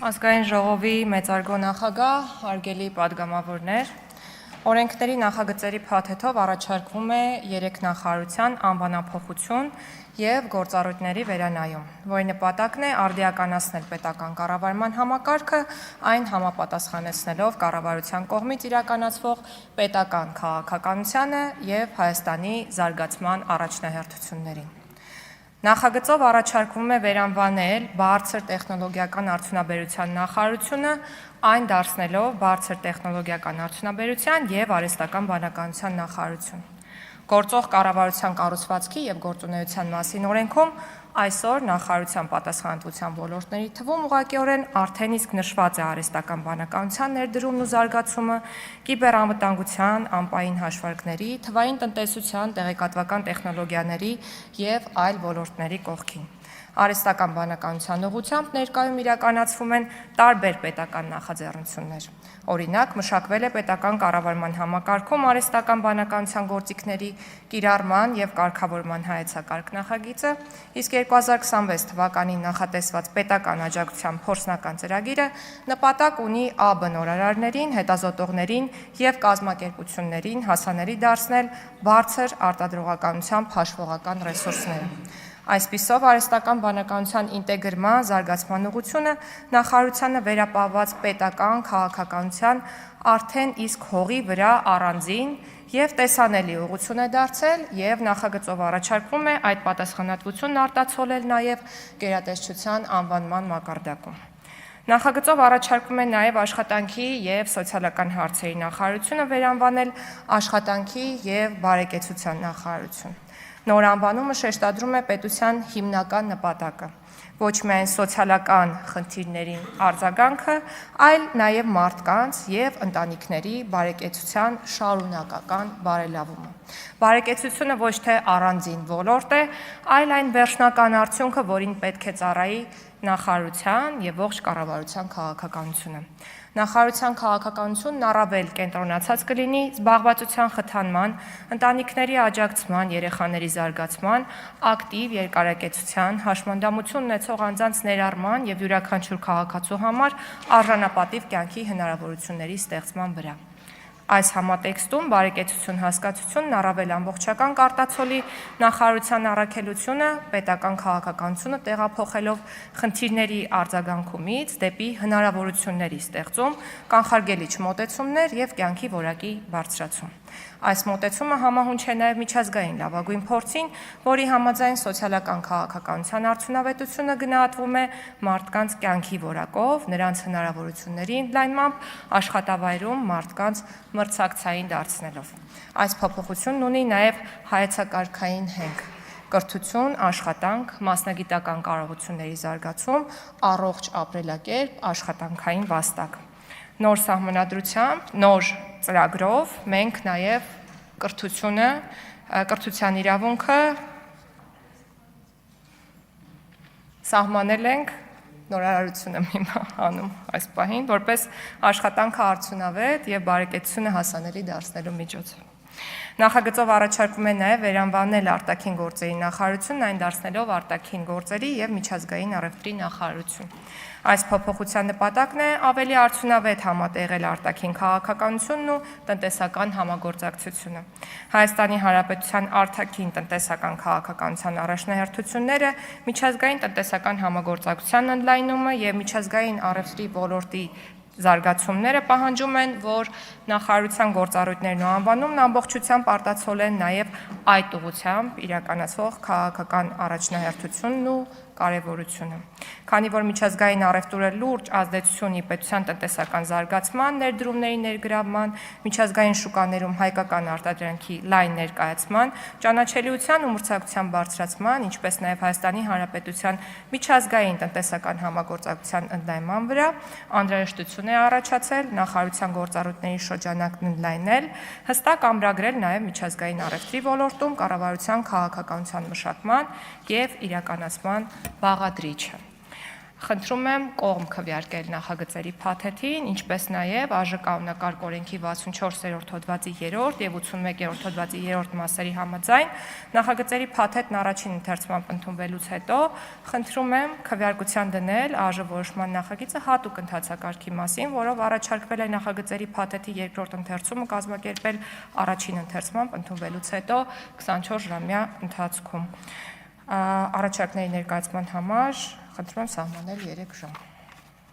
Ազգային ժողովի մեծարգո նախագահ, հարգելի պատգամավորներ, օրենքների նախագծերի փաթեթով առաջարկվում է 3 նախարարության անվանափոխություն եւ գործառույթների վերանայում, որի նպատակն է արդիականացնել պետական կառավարման համակարգը, այն համապատասխանեցնելով կառավարության կողմից իրականացվող պետական քաղաքականությանը եւ Հայաստանի զարգացման առաջնահերթություններին։ Նախագծով առաջարկվում է վերանվանել բարձր տեխնոլոգիական արդյունաբերության նախարարությունը, այն դարձնելով բարձր տեխնոլոգիական արդյունաբերության եւ արհեստական բանականության նախարարություն։ Գործող կառավարության կառուցվածքի եւ գործունեության մասին օրենքում այսօր նախարարության պատասխանատվության ոլորտների թվում ուղղակիորեն արդեն իսկ նշված է արհեստական բանականության ներդրումն ու զարգացումը, կիբերանվտանգության, անպային հաշվարկների, թվային տնտեսության, տեղեկատվական տեխնոլոգիաների եւ այլ ոլորտների կողքին։ Արհեստական բանականության ուղղությամբ ներկայում իրականացվում են տարբեր պետական նախաձեռնություններ։ Օրինակ, մշակվել է պետական կառավարման համակարգում արհեստական բանականության գործիքների կիրառման եւ կարգավորման հայեցակարգ նախագիծը, իսկ 2026 թվականին նախատեսված պետական աջակցության փորձնական ծրագիրը նպատակ ունի ԱԲ նորարարներին, հետազոտողներին եւ կազմակերպություններին հասանելի դարձնել բարձր արտադրողականությամբ հաշվողական ռեսուրսները։ Այսպիսով, արհեստական բանականության ինտեգրման զարգացման ուղղությունը նախարարությանը վերապահված պետական քաղաքականության արդեն իսկ հողի վրա առանձին եւ տեսանելի ուղղություն է դարձել եւ նախագծով առաջարկվում է այդ պատասխանատվությունն արտացոլել նաեւ գերատեսչության անվանման մակարդակում։ Նախագծով առաջարկվում է նաեւ աշխատանքի եւ սոցիալական հարցերի նախարարությունը վերանվանել աշխատանքի եւ բարեկեցության նախարարություն։ Նոր անվանումը շեշտադրում է պետության հիմնական նպատակը, ոչ միայն սոցիալական խնդիրներին արձագանքը, այլ նաև մարդկանց եւ ընտանիքների բարեկեցության շարունակական բարելավումը։ Բարեկեցությունը ոչ թե առանձին ոլորտ է, այլ այն վերջնական արդյունքը, որին պետք է ծառայի նախարարության եւ ողջ կառավարության քաղաքականությունը։ Նախարարության քաղաքականությունն առավել կենտրոնացած կլինի զբաղվածության խթանման, ընտանիքների աջակցման, երեխաների զարգացման, ակտիվ երկարակեցության, հաշմանդամություն ունեցող անձանց ներառման եւ յուրաքանչյուր քաղաքացու համար արժանապատիվ կյանքի հնարավորությունների ստեղծման վրա։ Այս համատեքստում բարեկեցություն հասկացությունն առավել ամբողջական կարտացոլի նախարարության առաքելությունը պետական քաղաքականությունը տեղափոխելով խնդիրների արձագանքումից դեպի հնարավորությունների ստեղծում, կանխարգելիչ մոտեցումներ եւ կյանքի որակի բարձրացում։ Այս մոտեցումը համահունչ է նաև միջազգային լավագույն փորձին, որի համաձայն սոցիալական քաղաքականության արդյունավետությունը գնահատվում է մարդկանց կյանքի որակով, նրանց հնարավորությունների ընդլայնմամբ, աշխատավայրում մարդկանց մրցակցային դարձնելով։ Այս փոփոխությունն ունի նաև հայեցակարգային հենք։ Կրթություն, աշխատանք, մասնագիտական կարողությունների զարգացում, առողջ ապրելակերպ, աշխատանքային վաստակ։ Նոր սահմանադրությամբ, նոր ծրագրով մենք նաև կրթության իրավունքը սահմանել ենք, նորարարություն եմ հիմա անում այս պահին, որպես աշխատանքը արդյունավետ եւ բարեկեցությունը հասանելի դարձնելու միջոց։ Նախագծով առաջարկվում է նաև վերանվանել արտաքին գործերի նախարարությունն, այն դարձնելով արտաքին գործերի եւ միջազգային առևտրի նախարարություն։ Այս փոփոխության նպատակն է ավելի արդյունավետ համատեղել արտաքին քաղաքականությունն ու տնտեսական համագործակցությունը։ Հայաստանի Հանրապետության արտաքին տնտեսական քաղաքականության առաջնահերթությունները, միջազգային տնտեսական համագործակցության ընդլայնումը եւ միջազգային առևտրի ոլորտի զարգացումները պահանջում են, որ նախարարության գործառույթներն ու անվանումն ամբողջությամբ արտացոլեն նաև այդ ուղղությամբ իրականացվող քաղաքական առաջնահերթությունն ու կարևորությունը։ Քանի որ միջազգային առևտուրը լուրջ ազդեցություն ունի պետության տնտեսական զարգացման, ներդրումների ներգրավման, միջազգային շուկաներում հայկական արտադրանքի լայն ներկայացման, ճանաչելիության ու մրցակցության բարձրացման, ինչպես նաև Հայաստանի Հանրապետության միջազգային տնտեսական համագործակցության ընդլայնման վրա անհրաժեշտություն է առաջացել նախարարության գործառույթների շրջանակն ընդլայնել, հստակ ամրագրել նաև միջազգային առևտրի ոլորտում կառավարության քաղաքականության մշակման եւ իրականացման բաղադրիչը։ Խնդրում եմ կողմ քվեարկել նախագծերի փաթեթին, ինչպես նաև ԱԺ կանոնակարգ օրենքի 64-րդ հոդվածի 3-րդ եւ 81-րդ հոդվածի 3-րդ մասերի համաձայն նախագծերի փաթեթն առաջին ընթերցմամբ ընդունվելուց հետո խնդրում եմ քվեարկության դնել ԱԺ որոշման նախագիծը հատուկ ընթացակարգի մասին, որով առաջարկվել է նախագծերի փաթեթի երկրորդ ընթերցումը կազմակերպել առաջին ընթերցմամբ ընդունվելուց հետո 24 ժամյա ընթացքում։ Առաջարկների ներկայացման համար խնդրում եմ սահմանել 3 ժամ։